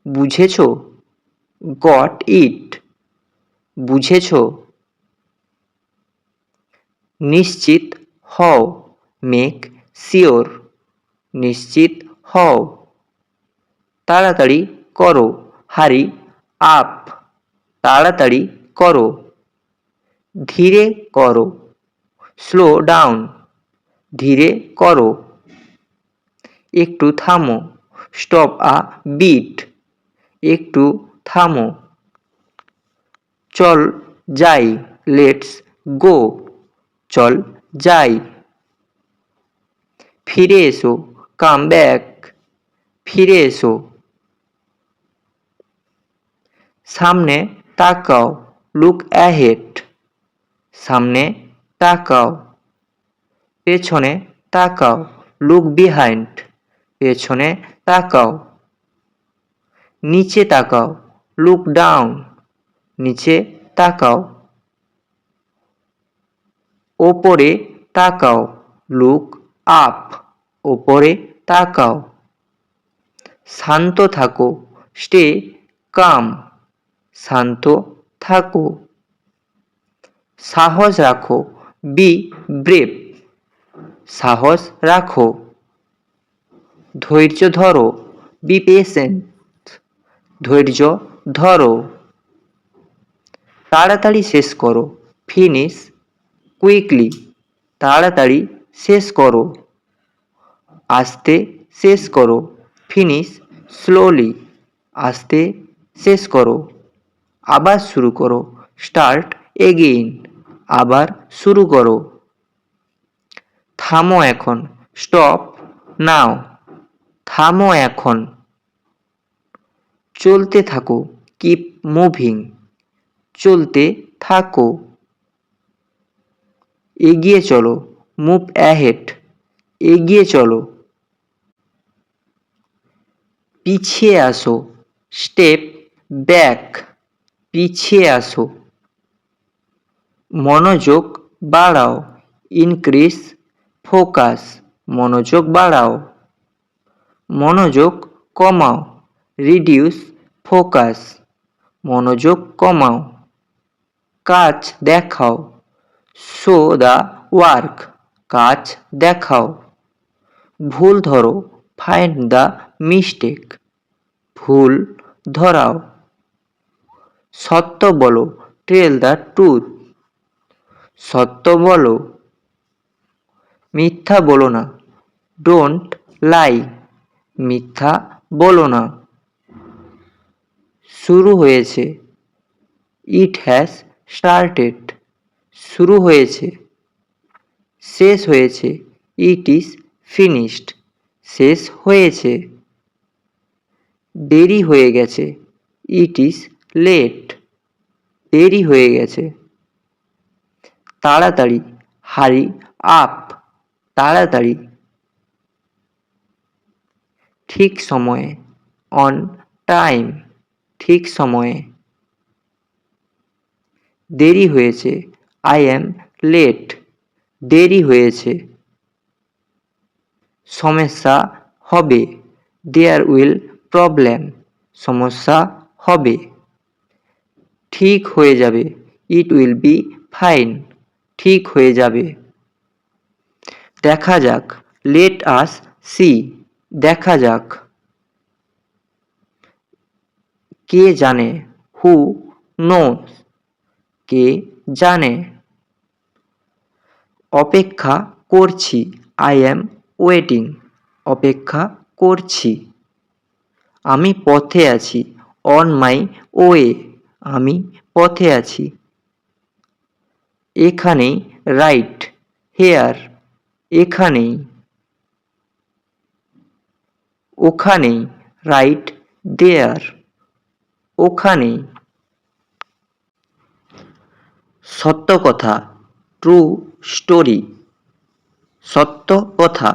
বুঝেছো? Got it, বুঝেছো? নিশ্চিত হও, মেক শিওর, নিশ্চিত হও। তাড়াতাড়ি করো, হারি আপ, তাড়াতাড়ি করো। ধীরে করো, স্লো ডাউন, ধীরে করো। একটু থামো, স্টপ আ বিট, একটু থামো। চল যাই, লেটস গো, চল যাই। ফিরে এসো, কাম ব্যাক, ফিরে এসো। সামনে তাকাও, লুক অ্যাহেড, সামনে তাকাও। পেছনে তাকাও, লুক বিহাইন্ড, পেছনে তাকাও। নিচে তাকাও, লুক ডাউন, নিচে তাকাও। ওপরে তাকাও, লুক আপ, ওপরে তাকাও। শান্ত থাকো, স্টে কাম, শান্ত থাকো। সাহস রাখো, বি ব্রেভ, সাহস রাখো। ধৈর্য ধরো, বি পেশেন্ট, ধৈর্য ধরো। তাড়াতাড়ি শেষ করো, ফিনিশ কুইকলি, তাড়াতাড়ি শেষ করো। আস্তে শেষ করো, ফিনিশ স্লোলি, আস্তে শেষ করো। আবার শুরু করো, স্টার্ট এগেইন, আবার শুরু করো। থামো এখন, স্টপ নাও, থামো এখন। চলতে থাকো, কিপ মুভিং, চলতে থাকো। এগিয়ে চলো, মুভ অ্যাহেড, এগিয়ে চলো। পিছিয়ে আসো, স্টেপ ব্যাক, পিছিয়ে আসো। মনোযোগ বাড়াও, ইনক্রিজ ফোকাস, মনোযোগ বাড়াও। মনোযোগ কমাও, রিডিউস ফোকাস, মনোযোগ কমাও। কাজ দেখাও, শো দ্য ওয়ার্ক, কাজ দেখাও। ভুল ধরো, ফাইন্ড দ্য মিস্টেক, ভুল ধরাও। সত্য বলো, টেল দ্য ট্রুথ, সত্য বলো। মিথ্যা বলো না, ডোন্ট লাই, মিথ্যা বলো না। শুরু হয়েছে, ইট হ্যাজ স্টার্টেড, শুরু হয়েছে। শেষ হয়েছে, ইট ইজ ফিনিশড, শেষ হয়েছে। দেরি হয়ে গেছে, ইট ইজ লেট, দেরি হয়ে গেছে। তাড়াতাড়ি, হারি আপ, তাড়াতাড়ি। ঠিক সময়ে, অন টাইম, ঠিক সময়ে। দেরি হয়েছে, আই অ্যাম লেট, দেরি হয়েছে। সমস্যা হবে, দেয়ার উইল প্রবলেম, সমস্যা হবে। ঠিক হয়ে যাবে, ইট উইল বি ফাইন, ঠিক হয়ে যাবে। দেখা যাক, লেট আস সি, দেখা যাক। কে জানে, হু নোস, কে জানে। অপেক্ষা করছি, আই অ্যাম ওয়েটিং, অপেক্ষা করছি। আমি পথে আছি, অন মাই ওয়ে, আমি পথে আছি। এখানেই, রাইট হেয়ার, এখানেই। ওখানেই, রাইট দেয়ার, ওখানেই। সত্য কথা, ট্রু স্টোরি, সত্য কথা।